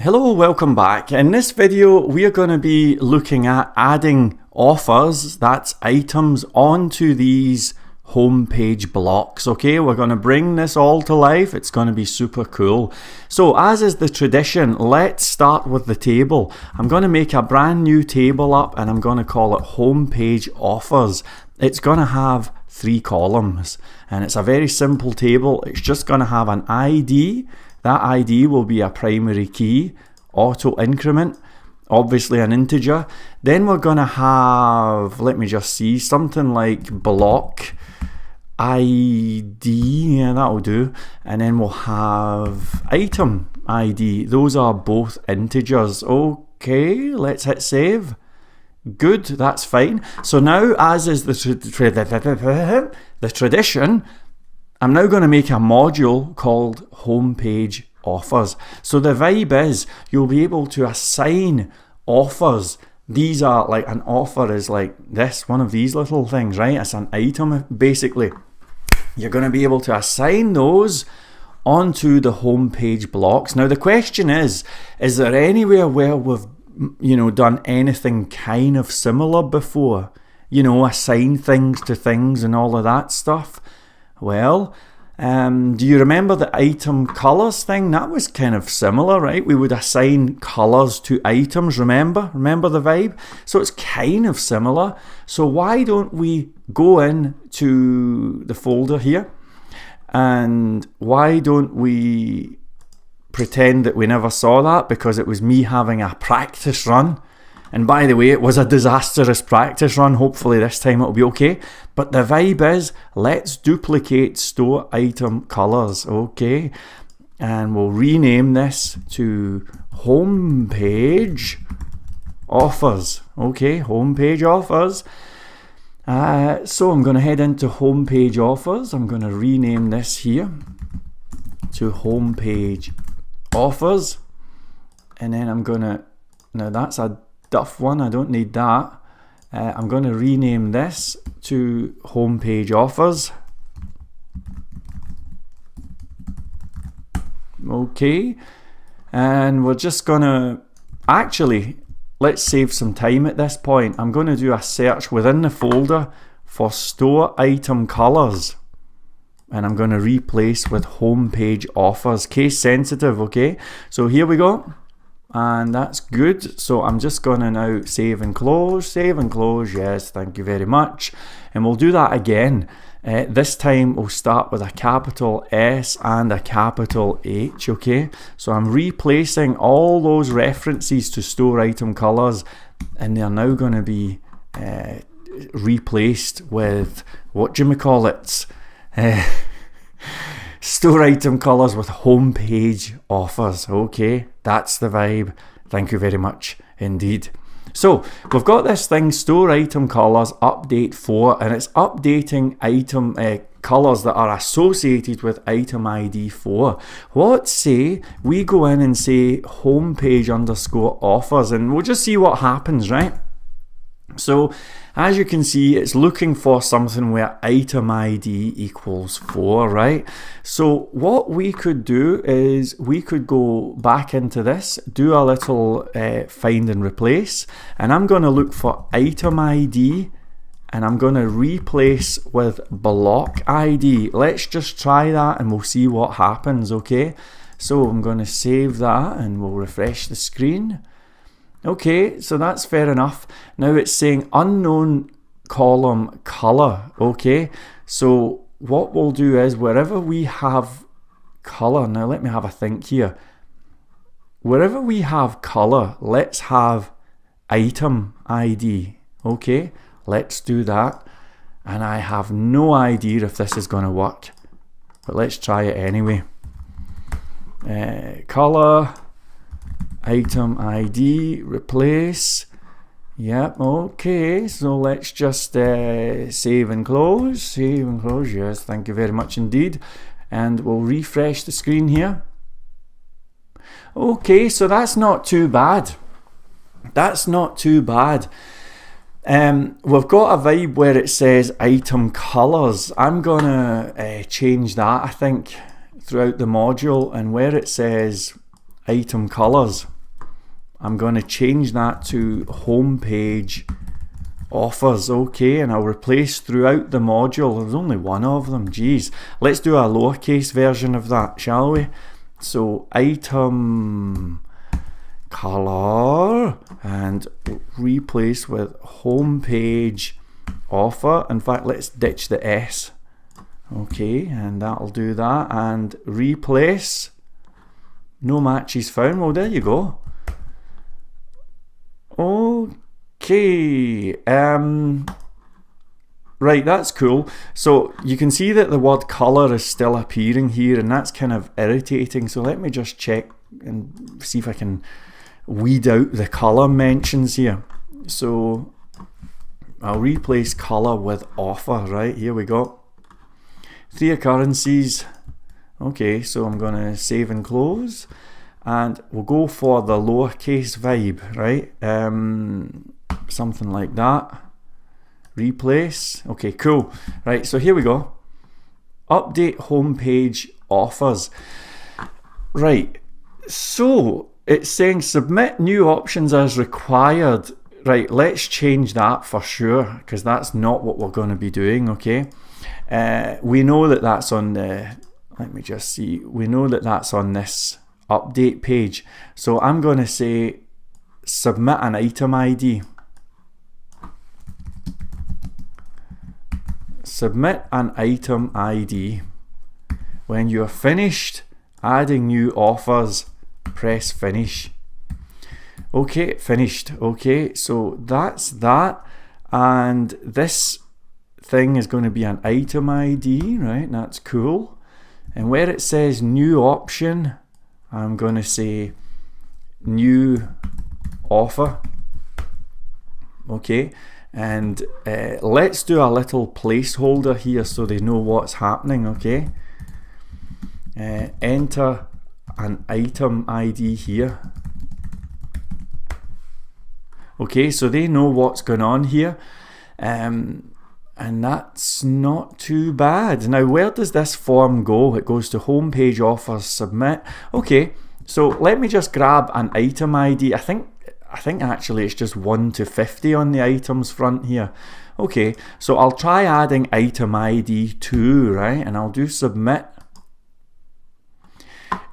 Hello, welcome back. In this video, we are going to be looking at adding offers, that's items, onto these homepage blocks. Okay, we're going to bring this all to life. It's going to be super cool. So as is the tradition, let's start with the table. I'm going to make a brand new table up and I'm going to call it homepage offers. It's going to have 3 columns and it's a very simple table. It's just going to have an ID. That ID will be a primary key, auto increment, obviously an integer. Then we're going to have, let me just see, something like block ID, yeah, that'll do. And then we'll have item ID. Those are both integers. Okay, let's hit save. Good, that's fine. So now, as is the tradition, I'm now going to make a module called homepage offers. So the vibe is you'll be able to assign offers. These are like, an offer is like this, one of these little things, right? It's an item basically. You're going to be able to assign those onto the homepage blocks. Now the question is there anywhere where we've done anything kind of similar before? Assign things to things and all of that stuff. Well, do you remember the item colors thing? That was kind of similar, right? We would assign colors to items, remember the vibe? So it's kind of similar. So why don't we go into the folder here and why don't we pretend that we never saw that, because it was me having a practice run. And by the way, it was a disastrous practice run. Hopefully this time it'll be okay. But the vibe is, let's duplicate store item colors, okay? And we'll rename this to homepage offers, okay? Homepage offers. So I'm going to head into homepage offers. I'm going to rename this here to homepage offers. And then I'm going to, now that's a duff one, I don't need that. I'm going to rename this to homepage offers. Okay, and we're just going to, actually, let's save some time at this point. I'm going to do a search within the folder for store item colors. And I'm going to replace with homepage offers, case sensitive, okay? So here we go. And that's good. So I'm just going to now save and close, yes, thank you very much. And we'll do that again. This time we'll start with a capital S and a capital H, okay? So I'm replacing all those references to store item colors and they're now going to be replaced with, store item colors with homepage offers. Okay, that's the vibe. Thank you very much indeed. So we've got this thing, store item colors update 4, and it's updating item colors that are associated with item ID 4. What say we go in and say homepage underscore offers, and we'll just see what happens, right? So as you can see, it's looking for something where item ID equals 4, right? So what we could do is we could go back into this, do a little find and replace, and I'm going to look for item ID and I'm going to replace with block ID. Let's just try that and we'll see what happens, okay? So I'm going to save that and we'll refresh the screen. Okay, so that's fair enough. Now it's saying unknown column color, okay? So what we'll do is wherever we have color, now let me have a think here. Wherever we have color, let's have item ID, okay? Let's do that. And I have no idea if this is going to work, but let's try it anyway. Color, item ID, replace. Yep, okay, so let's just save and close, yes, thank you very much indeed. And we'll refresh the screen here. Okay, so that's not too bad. That's not too bad. We've got a vibe where it says item colors. I'm gonna change that, I think, throughout the module, and where it says item colors. I'm going to change that to homepage offers. Okay, and I'll replace throughout the module. There's only one of them. Geez, let's do a lowercase version of that, shall we? So item color and replace with homepage offer. In fact, let's ditch the S. Okay, and that'll do that. And replace, no matches found. Well, there you go. Okay, right, that's cool. So you can see that the word color is still appearing here, and that's kind of irritating. So let me just check and see if I can weed out the color mentions here. So I'll replace color with offer. Right, here we go. 3 occurrences. Okay, so I'm going to save and close, and we'll go for the lowercase vibe, right? Something like that. Replace. Okay, cool. Right, so here we go. Update homepage offers. Right, so it's saying submit new options as required. Right, let's change that for sure, because that's not what we're going to be doing, okay? We know that that's on the, let me just see, we know that that's on this update page. So I'm going to say submit an item ID. Submit an item ID. When you're finished adding new offers, press finish. Okay, finished. Okay, so that's that. And this thing is going to be an item ID, right? That's cool. And where it says new option, I'm going to say new offer. Okay, and let's do a little placeholder here so they know what's happening. Okay, enter an item ID here. Okay, so they know what's going on here, and that's not too bad. Now, where does this form go? It goes to homepage offers, submit. Okay, so let me just grab an item ID. I think actually it's just 1 to 50 on the items front here. Okay, so I'll try adding item ID 2, right? And I'll do submit.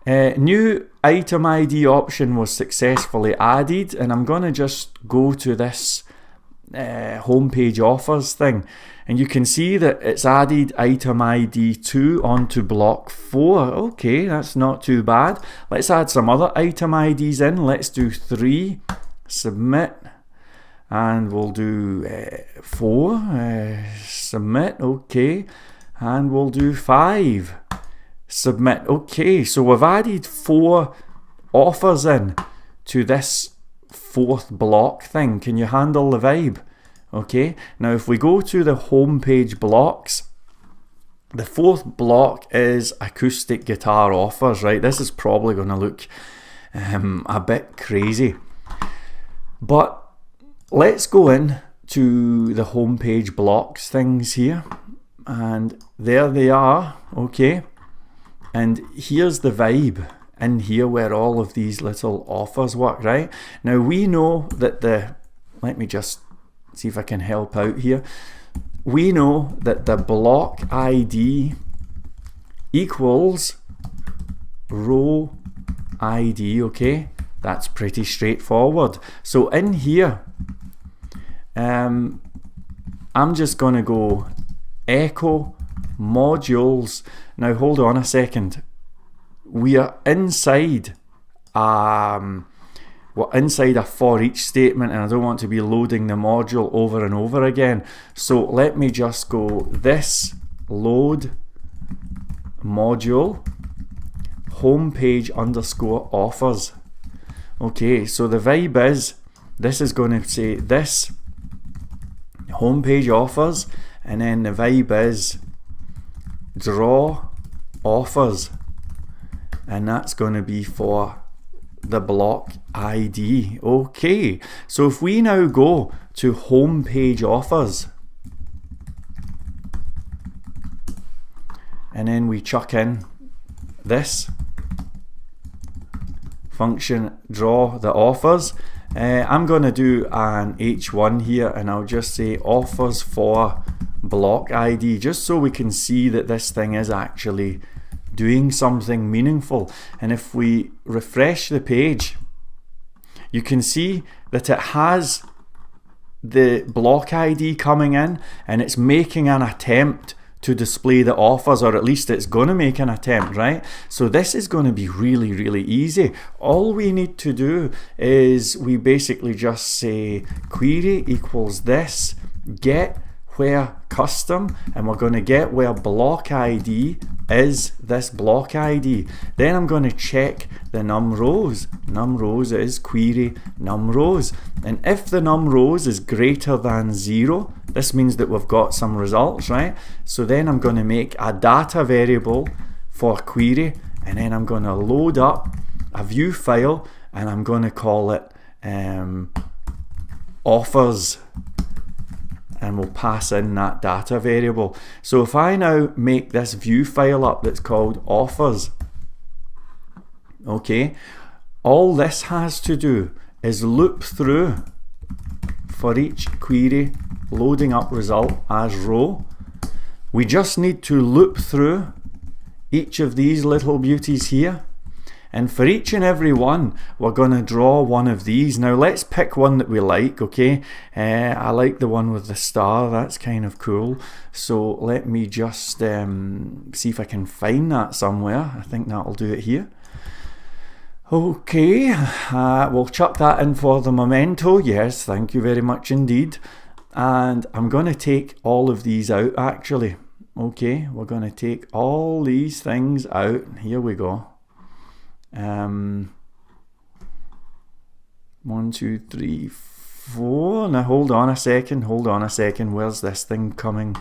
New item ID option was successfully added, and I'm going to just go to this homepage offers thing, and you can see that it's added item ID 2 onto block 4. Okay, that's not too bad. Let's add some other item IDs in. Let's do 3, submit, and we'll do 4, submit. Okay, and we'll do 5, submit. Okay, so we've added 4 offers in to this 4th block thing. Can you handle the vibe? Okay, now if we go to the homepage blocks, the 4th block is acoustic guitar offers, right? This is probably going to look a bit crazy, but let's go in to the homepage blocks things here, and there they are. Okay, and here's the vibe in here where all of these little offers work, right? Now we know that let me just see if I can help out here. We know that the block ID equals row ID, okay? That's pretty straightforward. So in here, I'm just gonna go echo modules. Now hold on a second. We are inside we're inside a for each statement, and I don't want to be loading the module over and over again. So let me just go this load module homepage underscore offers. Okay, so the vibe is this is going to say this homepage offers, and then the vibe is draw offers, and that's going to be for the block ID. Okay, so if we now go to homepage offers and then we chuck in this function draw the offers. I'm going to do an H1 here, and I'll just say offers for block ID, just so we can see that this thing is actually doing something meaningful. And if we refresh the page, you can see that it has the block ID coming in, and it's making an attempt to display the offers, or at least it's going to make an attempt, right? So this is going to be really, really easy. All we need to do is we basically just say query equals this, get where custom, and we're going to get where block ID is this block ID. Then I'm going to check the num rows. Num rows is query num rows, and if the num rows is greater than 0, this means that we've got some results, right? So then I'm going to make a data variable for query, and then I'm going to load up a view file, and I'm going to call it offers, and we'll pass in that data variable. So if I now make this view file up that's called offers, okay, all this has to do is loop through for each query loading up result as row. We just need to loop through each of these little beauties here, and for each and every one we're going to draw one of these. Now let's pick one that we like, okay? I like the one with the star, that's kind of cool. So let me just see if I can find that somewhere. I think that'll do it here. Okay, we'll chuck that in for the memento. Yes, thank you very much indeed. And I'm going to take all of these out actually. Okay, we're going to take all these things out. Here we go. 1, 2, 3, 4. Now hold on a second, where's this thing coming?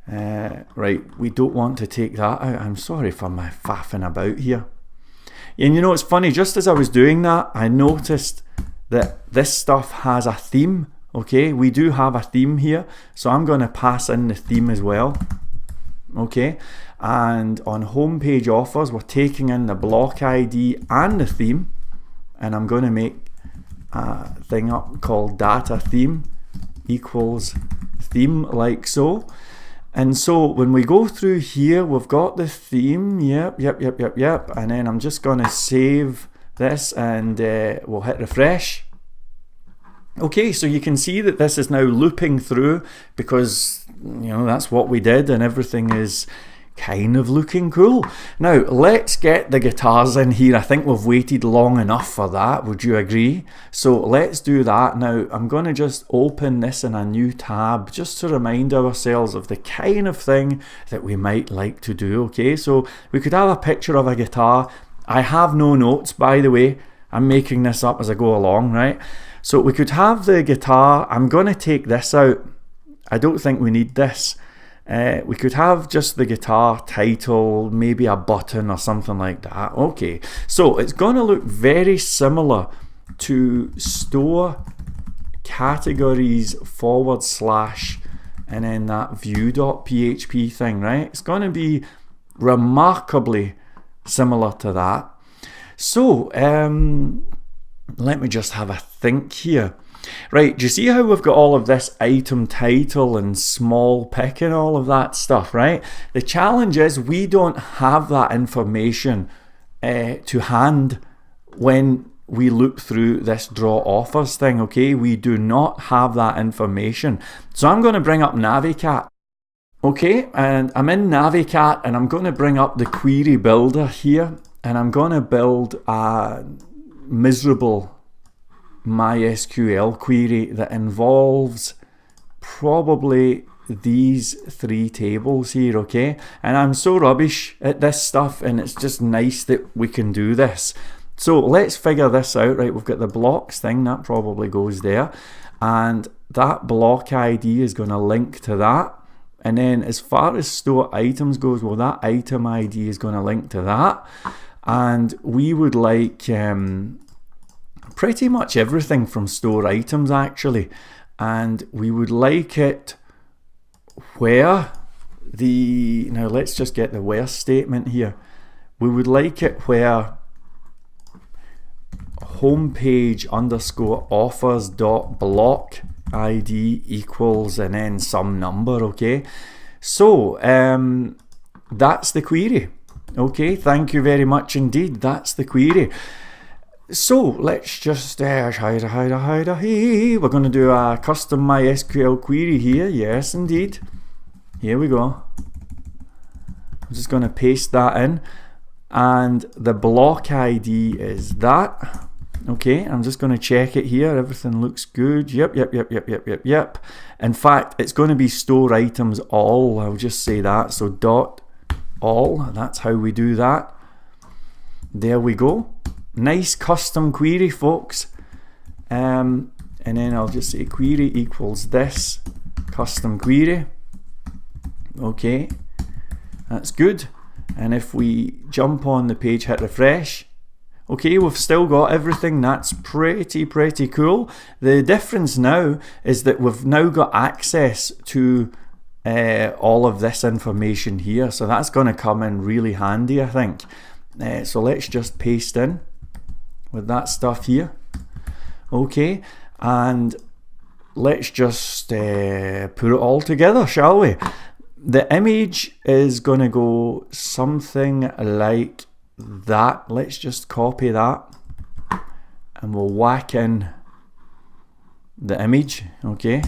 Right, we don't want to take that out. I'm sorry for my faffing about here. And you know, it's funny, just as I was doing that, I noticed that this stuff has a theme. Okay, we do have a theme here, so I'm going to pass in the theme as well. Okay, and on homepage offers we're taking in the block ID and the theme, and I'm going to make a thing up called data theme equals theme, like so. And so when we go through here, we've got the theme, yep, and then I'm just going to save this, and we'll hit refresh. Okay, so you can see that this is now looping through, because you know that's what we did, and everything is kind of looking cool. Now let's get the guitars in here. I think we've waited long enough for that, would you agree? So let's do that. Now I'm going to just open this in a new tab just to remind ourselves of the kind of thing that we might like to do. Okay, so we could have a picture of a guitar. I have no notes, by the way, I'm making this up as I go along, right? So we could have the guitar. I'm going to take this out. I don't think we need this. We could have just the guitar title, maybe a button or something like that. Okay, so it's going to look very similar to store categories / and then that view.php thing, right? It's going to be remarkably similar to that. So let me just have a think here. Right, do you see how we've got all of this item title and small pick and all of that stuff, right? The challenge is we don't have that information to hand when we loop through this draw offers thing, okay? We do not have that information. So I'm going to bring up Navicat. Okay, and I'm in Navicat, and I'm going to bring up the query builder here, and I'm going to build a miserable MySQL query that involves probably these 3 tables here, okay? And I'm so rubbish at this stuff, and it's just nice that we can do this. So let's figure this out, right? We've got the blocks thing, that probably goes there, and that block ID is going to link to that. And then as far as store items goes, well, that item ID is going to link to that. And we would like pretty much everything from store items actually, and we would like it where the, now let's just get the where statement here. We would like it where homepage underscore offers dot block ID equals and then some number. Okay, so that's the query. Okay, thank you very much indeed. That's the query. So let's just we're going to do a custom MySQL query here. Yes, indeed. Here we go. I'm just going to paste that in, and the block ID is that. Okay, I'm just going to check it here. Everything looks good. Yep. In fact, it's going to be store items all. I'll just say that. So dot all. That's how we do that. There we go. Nice custom query, folks. And then I'll just say query equals this custom query. Okay, that's good. And if we jump on the page, hit refresh. Okay, we've still got everything. That's pretty cool. The difference now is that we've now got access to all of this information here. So that's going to come in really handy, I think. So let's just paste in with that stuff here. Okay, and let's just put it all together, shall we? The image is going to go something like that. Let's just copy that and we'll whack in the image. Okay,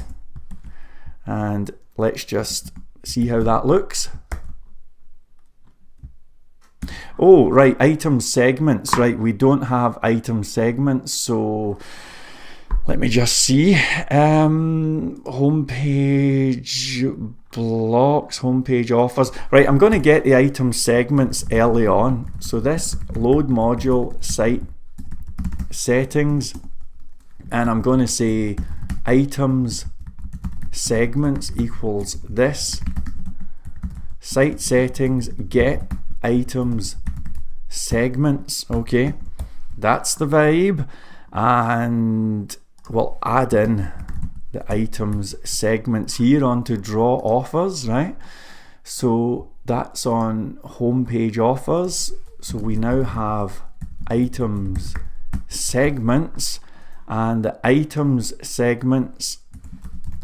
and let's just see how that looks. Oh, right, item segments. Right, we don't have item segments, so let me just see. Homepage blocks, homepage offers. Right, I'm going to get the item segments early on. So this load module site settings, and I'm going to say items segments equals this site settings get items segments. Okay, that's the vibe, and we'll add in the items segments here onto draw offers, right? So that's on homepage offers. So we now have items segments, and the items segments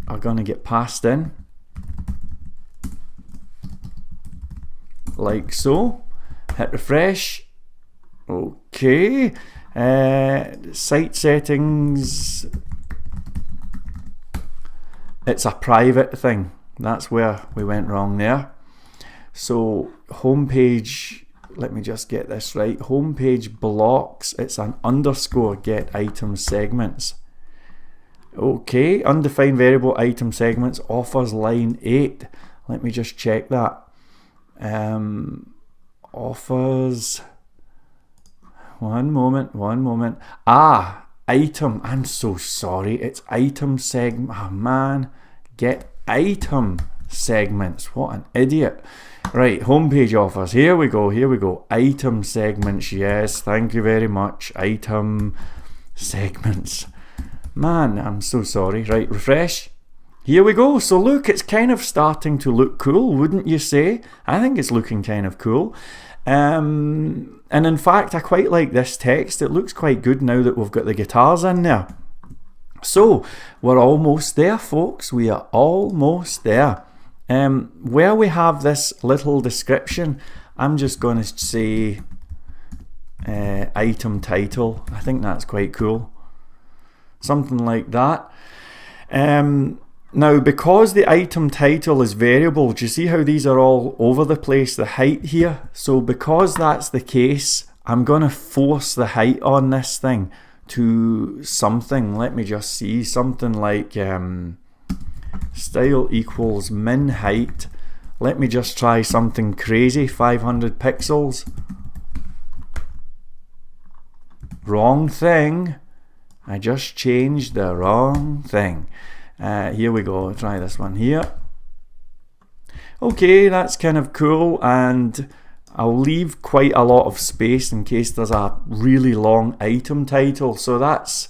are going to get passed in like so. Hit refresh. Okay, site settings, it's a private thing. That's where we went wrong there. So homepage, let me just get this right. Homepage blocks, it's an underscore get item segments. Okay, undefined variable item segments offers line 8. Let me just check that. Offers, one moment. Item, I'm so sorry, it's item segment. Oh man, get item segments. What an idiot. Right, homepage offers. Here we go. Item segments. Yes, thank you very much. Item segments. Man, I'm so sorry. Right, refresh. Here we go. So look, it's kind of starting to look cool, wouldn't you say? I think it's looking kind of cool. And in fact, I quite like this text. It looks quite good now that we've got the guitars in there. So we're almost there, folks. We are almost there. Where we have this little description, I'm just going to say item title. I think that's quite cool. Something like that. Now, because the item title is variable, do you see how these are all over the place, the height here? So because that's the case, I'm going to force the height on this thing to something. Let me just see, something like style equals min height. Let me just try something crazy, 500 pixels. Wrong thing. I just changed the wrong thing. Here we go, try this one here. Okay, that's kind of cool, and I'll leave quite a lot of space in case there's a really long item title, so that's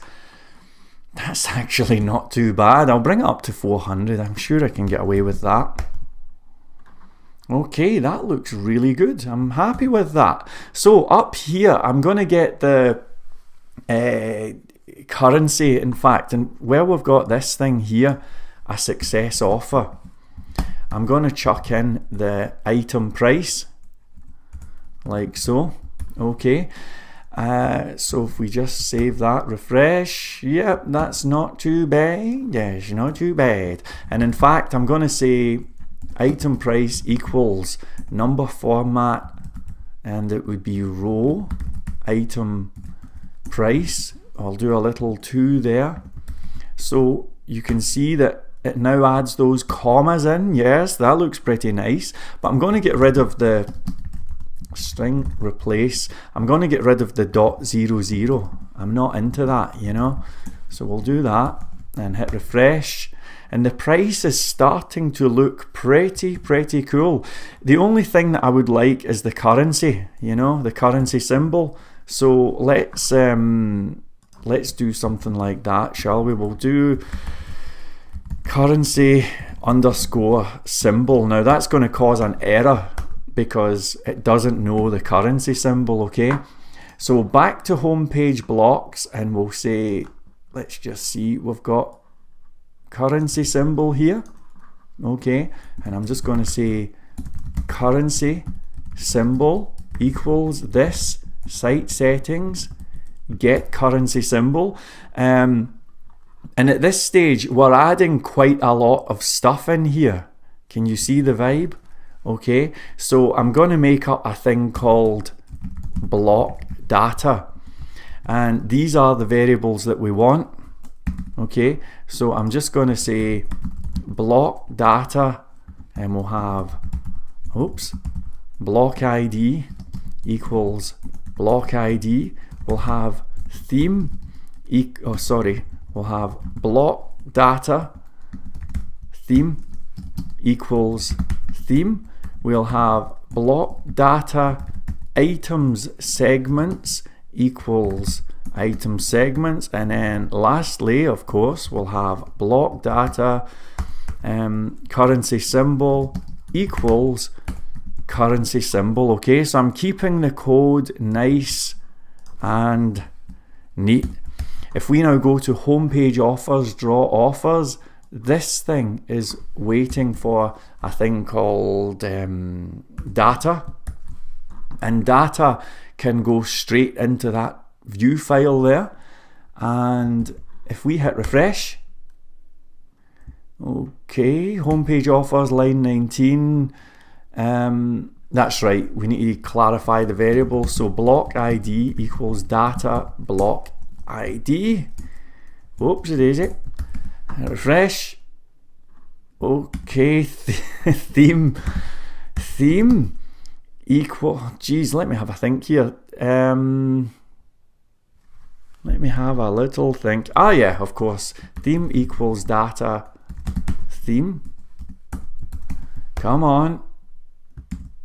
actually not too bad. I'll bring it up to 400, I'm sure I can get away with that. Okay, that looks really good. I'm happy with that. So up here, I'm going to get the currency, in fact. And where we've got this thing here, a success offer, I'm going to chuck in the item price, like so. Okay. So if we just save that, refresh, yep, that's not too bad. Yes, not too bad. And in fact, I'm going to say item price equals number format, and it would be row item price. I'll do a little 2 there. So you can see that it now adds those commas in. Yes, that looks pretty nice. But I'm going to get rid of the string replace. I'm going to get rid of the .00. I'm not into that, you know. So we'll do that and hit refresh. And the price is starting to look pretty cool. The only thing that I would like is the currency, you know, the currency symbol. So let's do something like that, shall we? We'll do currency underscore symbol. Now that's going to cause an error because it doesn't know the currency symbol, okay? So back to homepage blocks, and we'll say, let's just see, we've got currency symbol here, okay? And I'm just going to say currency symbol equals this, site settings, get currency symbol. And at this stage, we're adding quite a lot of stuff in here. Can you see the vibe? Okay, so I'm going to make up a thing called block data, and these are the variables that we want. Okay, so I'm just going to say block data, and we'll have block ID equals block ID. We'll have theme we'll have block data theme equals theme. We'll have block data items segments equals item segments, and then lastly, of course, we'll have block data currency symbol equals currency symbol. Okay, so I'm keeping the code nice and neat. If we now go to homepage offers, draw offers, this thing is waiting for a thing called data, and data can go straight into that view file there. And if we hit refresh, okay, homepage offers line 19, that's right, we need to clarify the variable. So block ID equals data block ID. Oopsie daisy. Refresh. Okay, theme equal, geez, let me have a think here. Let me have a little think. Ah yeah, of course, theme equals data theme. Come on,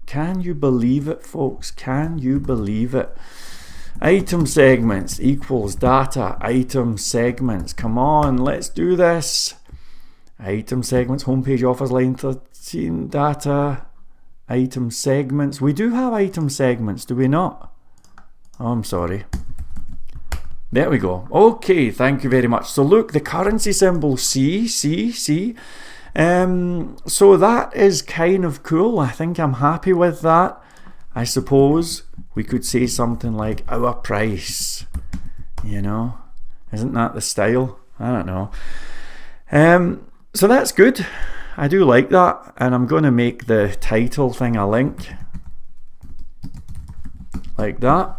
can you believe it, folks? Can you believe it? Item segments equals data item segments. Come on, let's do this. Item segments, homepage offers line 13, data item segments. We do have item segments, do we not? Oh, I'm sorry. There we go. Okay, thank you very much. So look, the currency symbol C. So that is kind of cool. I think I'm happy with that. I suppose we could say something like our price, you know, isn't that the style? I don't know. So that's good. I do like that, and I'm going to make the title thing a link like that.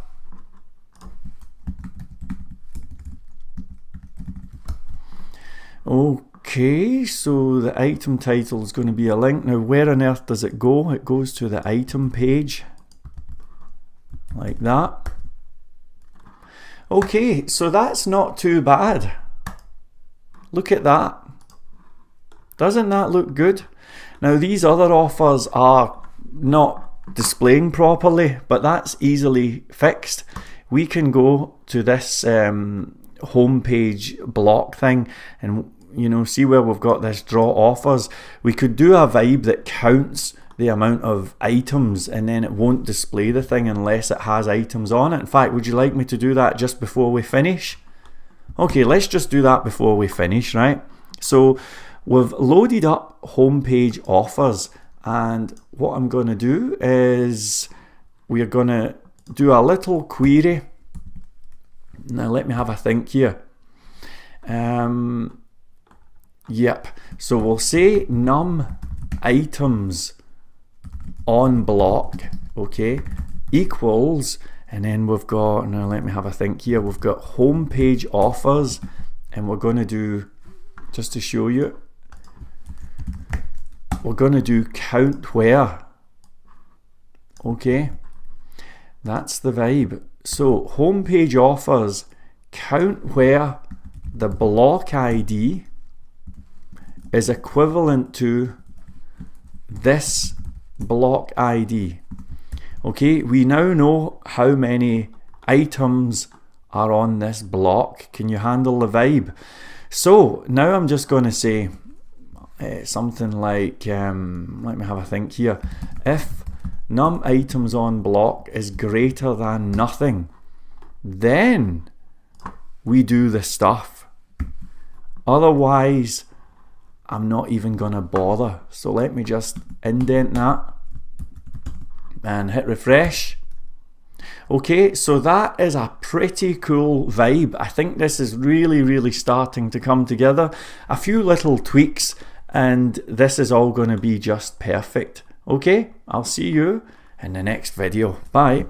Okay, so the item title is going to be a link. Now where on earth does it go? It goes to the item page like that. Okay, so that's not too bad. Look at that. Doesn't that look good? Now these other offers are not displaying properly, but that's easily fixed. We can go to this homepage block thing and, you know, see where we've got this draw offers. We could do a vibe that counts the amount of items, and then it won't display the thing unless it has items on it. In fact, would you like me to do that just before we finish? Okay, let's just do that before we finish, right? So we've loaded up homepage offers, and what I'm going to do is we're going to do a little query. Now let me have a think here. Yep, so we'll say num items on block, okay, equals, and then we've got, now let me have a think here, we've got homepage offers, and we're going to do, just to show you, we're going to do count where, okay, that's the vibe. So homepage offers, count where the block ID is equivalent to this block ID. Okay, we now know how many items are on this block. Can you handle the vibe? So now I'm just going to say something like, let me have a think here. If num items on block is greater than nothing, then we do the stuff. Otherwise, I'm not even going to bother. So let me just indent that and hit refresh. Okay, so that is a pretty cool vibe. I think this is really starting to come together. A few little tweaks and this is all going to be just perfect. Okay, I'll see you in the next video. Bye.